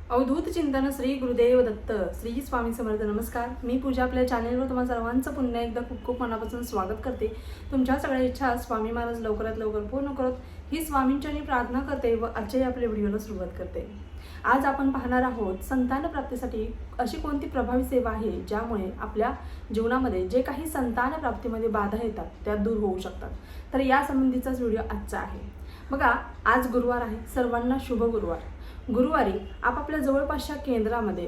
अवधूत चिंतन श्री गुरुदेव दत्त श्री स्वामी समर्थ. नमस्कार, मी पूजा आपल्या चॅनेलवर तुम्हा सर्वांचं पुन्हा एकदा खूप खूप मनापासून स्वागत करते. तुमच्या सगळ्या इच्छा स्वामी महाराज लवकरात लवकर पूर्ण करत ही स्वामींची प्रार्थना करते व आजच्या आपल्या व्हिडिओला सुरुवात करते. आज आपण पाहणार आहोत संतान प्राप्तीसाठी अशी कोणती प्रभावी सेवा आहे ज्यामुळे आपल्या जीवनामध्ये जे काही संतान प्राप्तीमध्ये बाधा येतात त्या दूर होऊ शकतात. तर या संबंधीचाच व्हिडिओ आजचा आहे. बघा, आज गुरुवार आहे, सर्वांना शुभ गुरुवार. गुरुवारी आपापल्या जवळपासच्या केंद्रामध्ये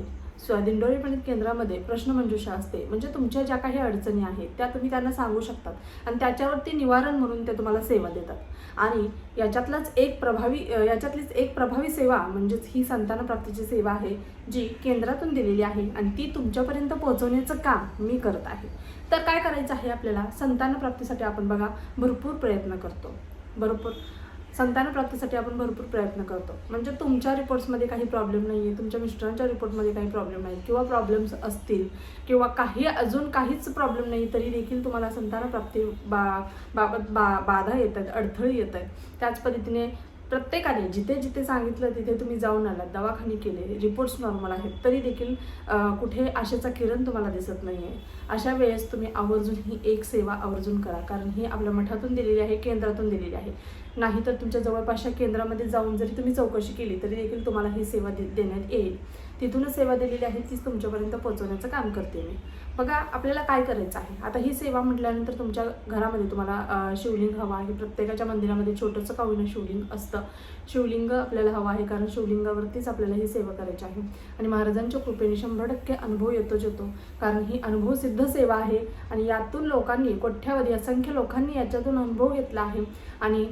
दिंडोरी पंडित केंद्रामध्ये प्रश्नमंजुषा असते. म्हणजे तुमच्या ज्या काही अडचणी आहेत त्या तुम्ही त्यांना सांगू शकतात आणि त्याच्यावरती निवारण म्हणून ते तुम्हाला सेवा देतात. आणि याच्यातलीच एक प्रभावी सेवा म्हणजेच ही संतान प्राप्तीची सेवा आहे जी केंद्रातून दिलेली आहे आणि ती तुमच्यापर्यंत पोहोचवण्याचं काम मी करत आहे. तर काय करायचं आहे आपल्याला? संतान प्राप्तीसाठी आपण बघा भरपूर प्रयत्न करतो. संतान प्राप्तीसाठी आपण भरपूर प्रयत्न करतो. म्हणजे तुमच्या रिपोर्ट्समध्ये काही प्रॉब्लेम नाही आहे, तुमच्या मिस्टरांच्या रिपोर्टमध्ये काही प्रॉब्लेम नाही किंवा प्रॉब्लेम्स असतील किंवा अजून काहीच प्रॉब्लेम नाही तरी देखील तुम्हाला संतान प्राप्ती बाबत बाधा येत आहेत, अडथळे येत आहेत. त्याच पद्धतीने प्रत्येकाने जिथे जिथे सांगितलं तिथे तुम्ही जाऊन आलात, दवाखाने केले, रिपोर्ट्स नॉर्मल आहेत तरी देखील कुठे आशेचा किरण तुम्हाला दिसत नाही आहे. अशा वेळेस तुम्ही आवर्जून ही एक सेवा आवर्जून करा, कारण ही आपल्या मठातून दिलेली आहे, केंद्रातून दिलेली आहे. नाहीतर तुमच्या जवळपासच्या केंद्रामध्ये जाऊन जरी तुम्ही चौकशी केली तरी देखील तुम्हाला ही सेवा देण्यात येईल. तिथूनच सेवा दिलेली आहे तीच तुमच्यापर्यंत पोहोचवण्याचं काम करते मी. बघा, आपल्याला काय करायचं आहे आता? ही सेवा म्हटल्यानंतर तुमच्या घरामध्ये तुम्हाला शिवलिंग हवं आहे. प्रत्येकाच्या मंदिरामध्ये छोटंसं का होईना शिवलिंग असतं. शिवलिंग आपल्याला हवं आहे कारण शिवलिंगावरतीच आपल्याला ही सेवा करायची आहे. आणि महाराजांच्या कृपेने 100% अनुभव येतोच येतो, कारण ही अनुभवसिद्ध सेवा आहे आणि यातून लोकांनी कोट्यावधी असंख्य लोकांनी याच्यातून अनुभव घेतला आहे आणि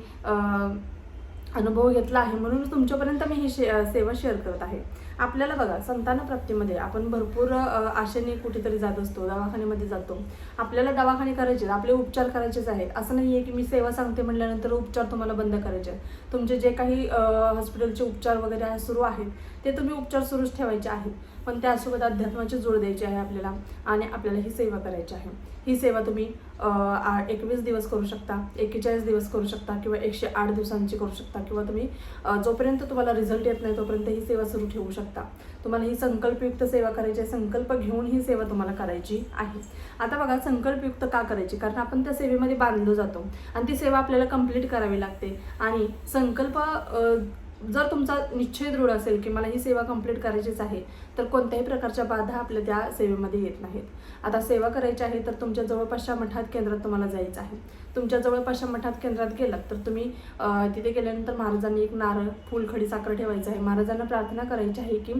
म्हणून तुमच्यापर्यंत मी ही सेवा शेअर करत आहे. आपल्याला बघा, संतान प्राप्तीमध्ये आपण भरपूर आशेने कुठेतरी जात असतो, दवाखान्यामध्ये जातो. आपल्याला दवाखाने करायचे, आपले उपचार करायचेच आहेत. असं नाही आहे की मी सेवा सांगते म्हटल्यानंतर उपचार तुम्हाला बंद करायचे आहेत. तुमचे जे काही हॉस्पिटलचे उपचार वगैरे सुरू आहेत ते तुम्ही उपचार सुरूच ठेवायचे आहेत, पण त्यासोबत अध्यात्माची जोड द्यायची आहे आपल्याला आणि आपल्याला ही सेवा करायची आहे. ही सेवा तुम्ही 21 दिवस करू शकता, 41 दिवस करू शकता किंवा 108 दिवसांची करू शकता किंवा तुम्ही जोपर्यंत तुम्हाला रिझल्ट येत नाही तोपर्यंत ही सेवा सुरू ठेवू शकता. तुम्हाला ही संकल्पयुक्त सेवा करायची आहे, संकल्प घेऊन ही सेवा तुम्हाला करायची आहे. आता बघा, संकल्पयुक्त का करायची? कारण आपण त्या सेवेमध्ये बांधलो जातो आणि ती सेवा आपल्याला कंप्लीट करावी लागते. आणि संकल्प जर तुमचा निश्चय दृढ असेल की मला ही सेवा कंप्लीट करायचीच आहे तर कोणत्याही प्रकारच्या बाधा आपल्या त्या सेवेमध्ये येत नाहीत. आता सेवा करायची आहे तर तुमच्या जवळपासच्या मठात केंद्रात तुम्हाला जायचं आहे. तुमच्या जवळपासच्या मठात केंद्रात गेलात तर तुम्ही तिथे गेल्यानंतर महाराजांनी एक नारळ, फूल, खडी, साखर ठेवायचं आहे. महाराजांना प्रार्थना करायची आहे की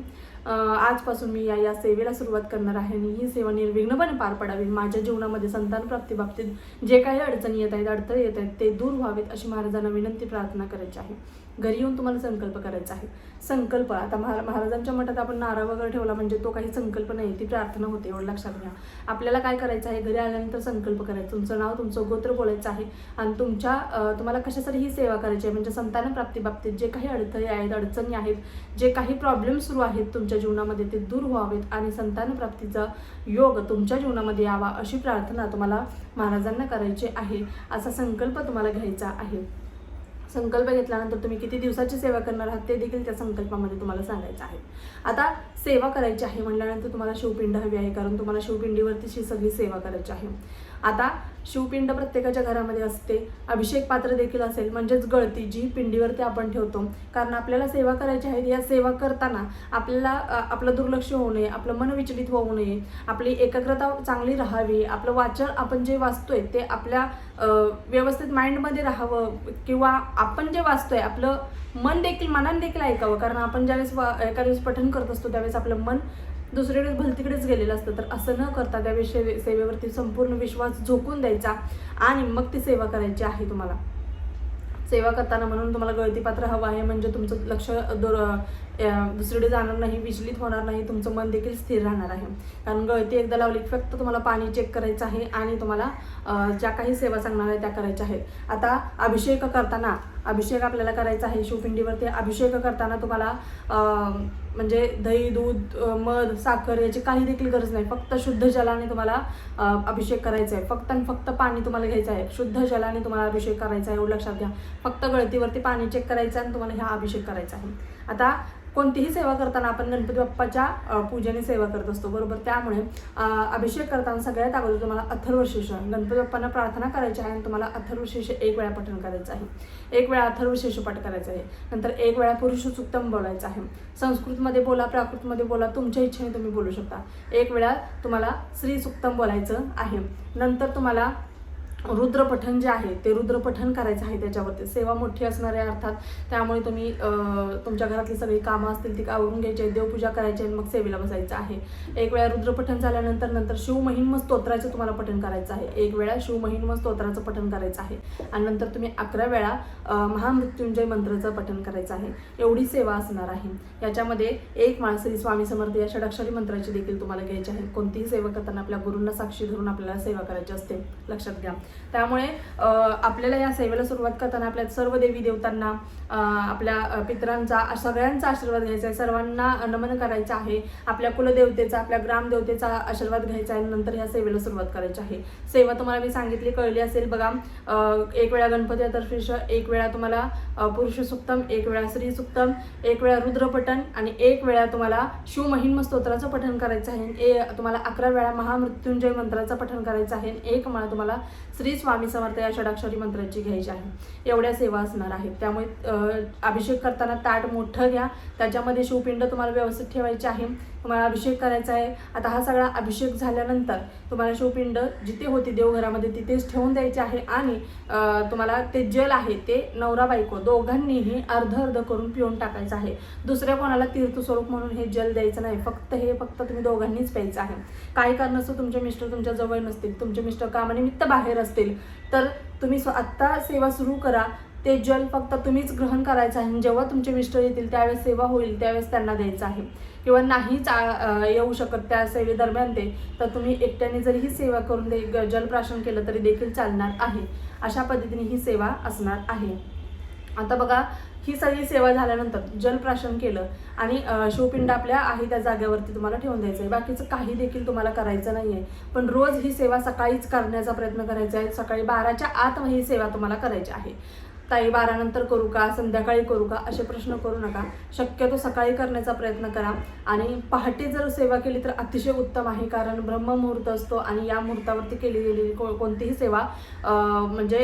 आजपासून मी या सेवेला सुरुवात करणार आहे आणि ही सेवा निर्विघ्नपणे पार पडावी. माझ्या जीवनामध्ये संतान प्राप्ती बाबतीत जे काही अडचणी येत आहेत, अडथळे येत आहेत ते दूर व्हावेत अशी महाराजांना विनंती, प्रार्थना करायची आहे. घरी येऊन तुम्हाला संकल्प करायचा आहे. संकल्प आता महाराजांच्या मठात आपण नारळ वगैरे ठेवला म्हणजे तो काही संकल्प नाही, ती प्रार्थना होते, एवढं लक्षात घ्या. आपल्याला काय करायचं आहे? घरी आल्यानंतर संकल्प करायचा, तुमचं नाव, तुमचं गोत्र बोलायचं आहे आणि तुम्हाला कशासाठी ही सेवा करायची आहे म्हणजे संतान प्राप्ती बाबतीत जे काही अडथळे आहेत, अडचणी आहेत, जे काही प्रॉब्लेम सुरू आहेत तुमच्या जीवनामध्ये ते दूर व्हावेत आणि संतान प्राप्तीचा योग तुमच्या जीवनामध्ये यावा अशी प्रार्थना तुम्हाला महाराजांना करायची आहे. असा संकल्प तुम्हाला घ्यायचा आहे. संकल्प घेतल्यानंतर तुम्ही किती दिवसाची सेवा करणार आहात ते देखील त्या संकल्पामध्ये तुम्हाला सांगायचं आहे. आता सेवा करायची आहे म्हटल्यानंतर तुम्हाला शिवपिंड हवी आहे, कारण तुम्हाला शिवपिंडीवरतीच ही सगळी सेवा करायची आहे. आता शिवपिंड प्रत्येकाच्या घरामध्ये असते. अभिषेक पात्र देखील असेल, म्हणजेच गळती जी पिंडीवरती आपण ठेवतो, कारण आपल्याला सेवा करायची आहे. या सेवा करताना आपल्याला आपलं दुर्लक्ष होऊ नये, आपलं मन विचलित होऊ नये, आपली एकाग्रता चांगली राहावी, आपलं वाचन आपण जे वाचतोय ते आपल्या व्यवस्थित माइंडमध्ये राहावं किंवा आपण जे वाचतोय आपलं मनाने देखील ऐकावं. कारण आपण ज्यावेळेस एखाद्यावेळेस पठण करत असतो त्यावेळेस आपलं मन दुसरीकडे भलतीकडेच गेलेलं असतं. तर असं न करता त्यावेळेस सेवेवरती संपूर्ण विश्वास झोकून द्यायचा आणि मग ती सेवा करायची आहे. तुम्हाला सेवा करताना म्हणून तुम्हाला गळती पात्र हवं आहे, म्हणजे तुमचं लक्ष दुसरीकडे जाणार नाही, विचलित होणार नाही, तुमचं मन देखील स्थिर राहणार आहे. कारण गळती एकदा लावली फक्त तुम्हाला पाणी चेक करायचं आहे आणि तुम्हाला ज्या काही सेवा सांगणार आहे त्या करायच्या आहेत. आता अभिषेक आपल्याला करायचा आहे शिवपिंडीवरती. अभिषेक करताना तुम्हाला म्हणजे दही, दूध, मध, साखर याची काही देखील गरज नाही. फक्त शुद्ध जलाने तुम्हाला अभिषेक करायचा आहे. फक्त आणि फक्त पाणी तुम्हाला घ्यायचं आहे. शुद्ध जलाने तुम्हाला अभिषेक करायचा आहे, एवढं लक्षात घ्या. फक्त गळतीवरती पाणी चेक करायचं आणि तुम्हाला हा अभिषेक करायचा आहे. आता कोणतीही सेवा करताना आपण गणपती बाप्पाच्या पूजेने सेवा करत असतो, बरोबर. त्यामुळे अभिषेक करताना सगळ्यात अगोदर तुम्हाला अथर्वशीर्ष गणपती बाप्पांना प्रार्थना करायची आहे आणि तुम्हाला अथर्वशीर्ष 1 वेळा पठण करायचं आहे, 1 वेळा अथर्वशीर्ष पाठ करायचं आहे. नंतर 1 वेळा पुरुष सुक्तम बोलायचं आहे. संस्कृतमध्ये बोला, प्राकृतमध्ये बोला, तुमच्या इच्छेने तुम्ही बोलू शकता. 1 वेळा तुम्हाला श्री सुक्तम बोलायचं आहे. नंतर तुम्हाला रुद्रपठण जे आहे ते रुद्रपठण करायचं आहे. त्याच्यावरती सेवा मोठी असणार आहे अर्थात, त्यामुळे तुम्ही तुमच्या घरातली सगळी कामं असतील ती आवरून घ्यायची आहे, देवपूजा करायची आहे, मग सेवेला बसायचं आहे. 1 वेळा रुद्रपठण झाल्यानंतर शिवमहिम्न स्तोत्राचं तुम्हाला पठण करायचं आहे. 1 वेळा शिवमहिम्न स्तोत्राचं पठण करायचं आहे आणि नंतर तुम्ही 11 वेळा महामृत्युंजय मंत्राचं पठण करायचं आहे. एवढी सेवा असणार आहे. याच्यामध्ये 1 माळ श्री स्वामी समर्थ या षडाक्षरी मंत्राची देखील तुम्हाला घ्यायची आहे. कोणतीही सेवा करताना आपल्या गुरूंना साक्षी धरून आपल्याला सेवा करायची असते, लक्षात घ्या. त्यामुळे आपल्याला या सेवेला सुरुवात करताना आपल्या सर्व देवी देवतांना, आपल्या पितरांचा, सगळ्यांचा आशीर्वाद घ्यायचा आहे, सर्वांना नमन करायचं आहे, आपल्या कुलदेवतेचा, आपल्या ग्रामदेवतेचा आशीर्वाद घ्यायचा आहे. नंतर ह्या सेवेला सुरुवात करायची आहे. सेवा तुम्हाला मी सांगितली, कळली असेल बघा. 1 वेळा गणपती अथर्वशीर्ष, 1 वेळा तुम्हाला पुरुष सुक्तम, 1 वेळा श्री सुक्तम, 1 वेळा रुद्रपठण आणि 1 वेळा तुम्हाला शिवमहिम्न स्तोत्राचं पठण करायचं आहे. तुम्हाला 11 वेळा महामृत्युंजय मंत्राचं पठण करायचं आहे. 1 माळ तुम्हाला श्री स्वामी समर्थ या षडाक्षरी मंत्राची घ्यायची आहे. एवढ्या सेवा असणार आहेत. त्यामुळे अभिषेक करताना ताट मोठं घ्या, त्याच्यामध्ये शिवपिंड तुम्हाला व्यवस्थित ठेवायची आहे. तुम्हाला अभिषेक करायचा आहे. आता हा सगळा अभिषेक झाल्यानंतर तुम्हाला शिवपिंड जिथे होती देवघरामध्ये तिथेच ठेवून द्यायचे आहे आणि तुम्हाला ते जल आहे ते नवरा बायको दोघांनीही अर्ध करून पिऊन टाकायचं आहे. दुसऱ्या कोणाला तीर्थस्वरूप म्हणून हे जल द्यायचं नाही. फक्त तुम्ही दोघांनीच प्यायचं आहे. काही कारणास्तव तुमचे मिस्टर तुमच्या जवळ नसतील, तुमचे मिस्टर कामानिमित्त बाहेर असतील, तर तुम्ही आत्ता सेवा सुरू करा. ते जल फक्त तुम्हीच ग्रहण करायचं आहे. जेव्हा तुमचे मिस्टर येतील त्यावेळेस सेवा होईल त्यावेळेस त्यांना द्यायचं आहे. किंवा नाहीच येऊ शकत त्या सेवेदरम्यान ते, तर तुम्ही एकट्याने जरी ही सेवा करून जलप्राशन केलं तरी देखील चालणार आहे. अशा पद्धतीने ही सेवा असणार आहे. आता बघा, ही सगळी सेवा झाल्यानंतर जलप्राशन केलं आणि शिवपिंड आपल्या आहे त्या जागेवरती तुम्हाला ठेवून द्यायचं आहे. बाकीचं काही देखील तुम्हाला करायचं नाही आहे. पण रोज ही सेवा सकाळीच करण्याचा प्रयत्न करायचा आहे. सकाळी 12च्या आत ही सेवा तुम्हाला करायची आहे. ताई 12 नंतर करू का, संध्याकाळी करू का, असे प्रश्न करू नका. शक्यतो सकाळी करण्याचा प्रयत्न करा आणि पहाटे जर सेवा केली तर अतिशय उत्तम आहे. कारण ब्रह्ममुहूर्त असतो आणि या मुहूर्तावरती केली गेलेली कोणतीही सेवा म्हणजे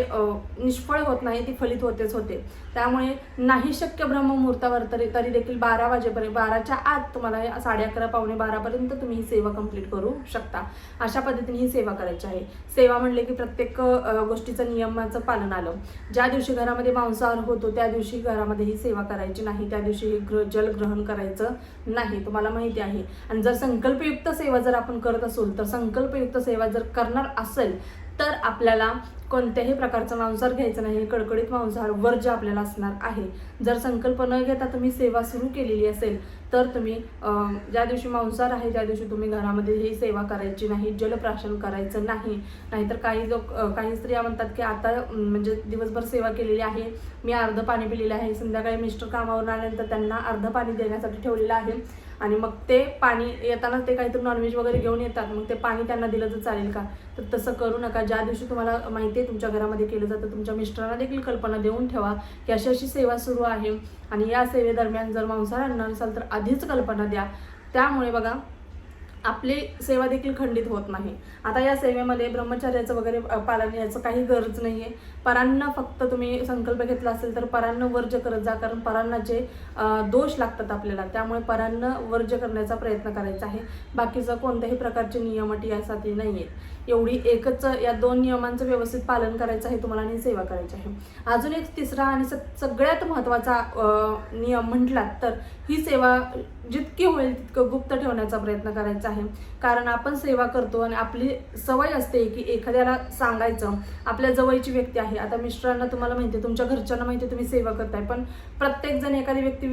निष्फळ होत नाही, ती फलित होते. त्यामुळे नाही शक्य ब्रह्ममुहूर्तावर तरी देखील 12 वाजेपर्यंत, 12च्या आत तुम्हाला 11:30 पावणे 12पर्यंत तुम्ही ही सेवा कंप्लीट करू शकता. अशा पद्धतीने ही सेवा करायची आहे. सेवा म्हणले की प्रत्येक गोष्टीचं नियमाचं पालन आलं. ज्या दिवशी घरामध्ये मांसाहार होतो त्या दिवशी घरामध्ये ही सेवा करायची नाही, त्या दिवशी हे जल ग्रहण करायचं नाही, तुम्हाला माहिती आहे. आणि जर संकल्पयुक्त सेवा जर आपण करत असू, तर संकल्पयुक्त सेवा जर करणार असेल तर आपल्याला कोणत्याही प्रकारचं मांसाहार घ्यायचं नाही. कडकडीत मांसाहार वर्ज्य आपल्याला असणार आहे. जर संकल्प न घेता तुम्ही सेवा सुरू केलेली असेल तर तुम्ही ज्या दिवशी मांसाहार आहे त्या दिवशी तुम्ही घरामध्ये ही सेवा करायची नाही, जलप्राशन करायचं नाही. नाहीतर काही स्त्रिया म्हणतात की आता म्हणजे दिवसभर सेवा केलेली आहे, मी अर्ध पाणी पिलेलं आहे, संध्याकाळी मिस्टर कामावरून आल्यानंतर त्यांना अर्ध पाणी देण्यासाठी ठेवलेलं आहे आणि मग ते पाणी येताना ते काहीतरी नॉनव्हेज वगैरे घेऊन येतात, मग ते पाणी त्यांना दिलं तर चालेल का? तर तसं करू नका. ज्या दिवशी तुम्हाला माहिती आहे तुमच्या घरामध्ये केलं जातं, तुमच्या मिस्टरांना देखील कल्पना देऊन ठेवा की अशी अशी सेवा सुरू आहे आणि या सेवेदरम्यान जर मांसाहार आणणार असाल तर आधीच कल्पना द्या. त्यामुळे बघा आपली सेवा देखील खंडित होत नाही. आता या सेवेमध्ये ब्रह्मचर्याचं वगैरे पालन याचं काही गरज नाही आहे. परांना फक्त तुम्ही संकल्प घेतला असेल तर परांना वर्ज्य करत जा, कारण परांनाचे दोष लागतात आपल्याला, त्यामुळे परांना वर्ज्य करण्याचा प्रयत्न करायचा आहे. बाकीचं कोणत्याही प्रकारचे नियम अटी यासाठी नाही आहेत. एवढी एकच या 2 नियमांचं व्यवस्थित पालन करायचं आहे तुम्हाला आणि सेवा करायची आहे. अजून एक तिसरा आणि सगळ्यात महत्त्वाचा नियम म्हटलात तर ही सेवा जितकी होईल तितकं गुप्त ठेवण्याचा प्रयत्न करायचा आहे. कारण आपण सेवा करतो आणि आपली सवय असते की एखाद्याला सांगायचं. आपल्या जवळची व्यक्ती आहे, आता मिस्टरांना तुम्हाला माहिती आहे, तुमच्या घरच्यांना माहिती आहे तुम्ही सेवा करताय, पण प्रत्येकजण एखादी व्यक्ती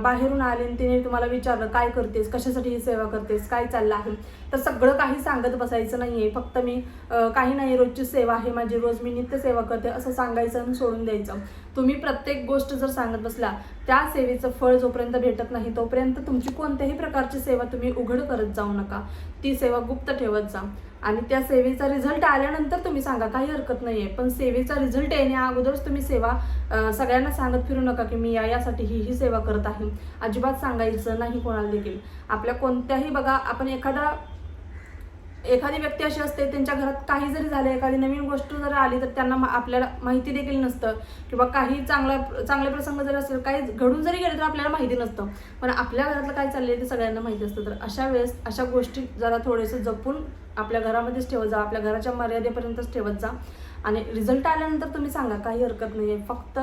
बाहेरून आली आणि तिने तुम्हाला विचारलं काय करतेस, कशासाठी ही सेवा करतेस, काय चाललं आहे, तर सगळं काही सांगत बसायचं नाही आहे. फक्त मी काही नाही, रोजची सेवा आहे माझी, रोज मी नित्य सेवा करते असं सांगायचं आणि सोडून द्यायचं. तुम्ही प्रत्येक गोष्ट जर सांगत बसला, त्या सेवेचं फळ जोपर्यंत भेटत नाही तोपर्यंत तुमची कोणत्याही प्रकारची सेवा तुम्ही उघड करत जाऊ नका. ती सेवा गुप्त ठेवत जा आणि त्या सेवेचा रिझल्ट आल्यानंतर तुम्ही सांगा, काही हरकत नाहीये. पण सेवेचा रिझल्ट येण्या अगोदरच तुम्ही सेवा सगळ्यांना सांगत फिरू नका की मी यासाठी ही सेवा करत आहे. अजिबात सांगायचं नाही कोणाला देखील. आपल्या कोणत्याही बघा, आपण एखादी व्यक्ती अशी असते, त्यांच्या घरात काही जरी झालं, एखादी नवीन गोष्ट जर आली तर त्यांना आपल्याला माहिती देखील नसतं, किंवा काही चांगले प्रसंग जरी असेल, काही घडून जरी गेले तर आपल्याला माहिती नसतं. पण आपल्या घरातलं काय चाललंय ते सगळ्यांना माहिती असतं. तर अशा वेळेस अशा गोष्टी जरा थोडेसे जपून आपल्या घरामध्येच ठेवत जा, आपल्या घराच्या मर्यादेपर्यंतच ठेवत जा. आणि रिझल्ट आल्यानंतर तुम्ही सांगा, काही हरकत नाही आहे. फक्त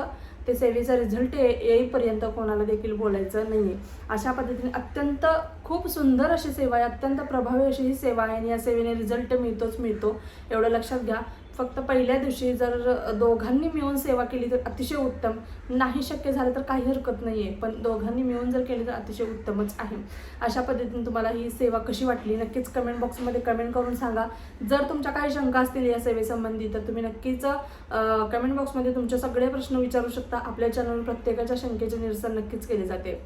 ते सेवेचा रिझल्ट येईपर्यंत कोणाला देखील बोलायचं नाही आहे. अशा पद्धतीने अत्यंत खूप सुंदर अशी सेवा आहे, अत्यंत प्रभावी अशी ही सेवा आहे आणि या सेवेने रिझल्ट मिळतो एवढं लक्षात घ्या. फक्त पहिल्या दिवशी जर दोघांनी मिळून सेवा केली तर अतिशय उत्तम. नाही शक्य झालं तर काही हरकत नाही आहे, पण दोघांनी मिळून जर केली तर अतिशय उत्तमच आहे. अशा पद्धतीने तुम्हाला ही सेवा कशी वाटली नक्कीच कमेंट बॉक्समध्ये कमेंट करून सांगा. जर तुमच्या काही शंका असतील या सेवेसंबंधी तर तुम्ही नक्कीच कमेंट बॉक्समध्ये तुमचे सगळे प्रश्न विचारू शकता. आपल्या चॅनलवर प्रत्येकाच्या शंकेचे निरसन नक्कीच केले जाते.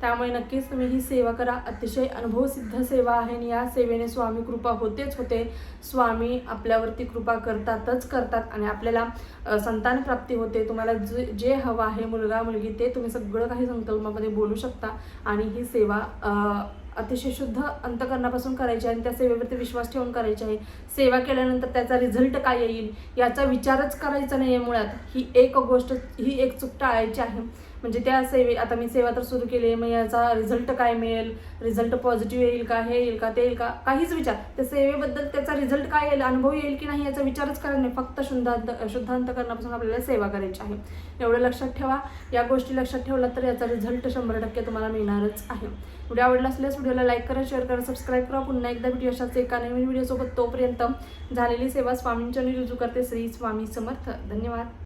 त्यामुळे नक्कीच तुम्ही ही सेवा करा. अतिशय अनुभवसिद्ध सेवा आहे आणि या सेवेने स्वामी कृपा होतेच होते. स्वामी आपल्यावरती कृपा करतात आणि आपल्याला संतान प्राप्ती होते. तुम्हाला जे हवं आहे, मुलगा मुलगी, ते तुम्ही सगळं काही संकल्पामध्ये बोलू शकता. आणि ही सेवा अतिशय शुद्ध अंतकरणापासून करायची आहे आणि त्या सेवेवरती विश्वास ठेवून करायची आहे. सेवा केल्यानंतर त्याचा रिझल्ट काय येईल याचा विचारच करायचा नाही आहे. मुळात ही एक चूक टाळायची आहे. म्हणजे त्या आता मी सेवा तर सुरू केली, मग याचा रिझल्ट काय मिळेल, रिझल्ट पॉझिटिव्ह येईल का, हे येईल का, ते येईल का, काहीच विचार. त्या सेवेबद्दल त्याचा रिझल्ट काय येईल, अनुभव येईल की नाही याचा विचारच करायचा नाही. फक्त शुद्ध अंतकरणापासून आपल्याला सेवा करायची आहे. एवढं लक्षात ठेवा. या गोष्टी लक्षात ठेवला तर याचा रिझल्ट 100% तुम्हाला मिळणारच आहे. व्हिडिओ आवडला असल्यास व्हिडिओला लाईक करा, शेअर करा, सबस्क्राईब करा. पुन्हा एकदा व्हिडिओ अशाच एका नवीन व्हिडिओसोबत. तोपर्यंत झालेली सेवा स्वामींच्या रुजू करते. श्री स्वामी समर्थ. धन्यवाद.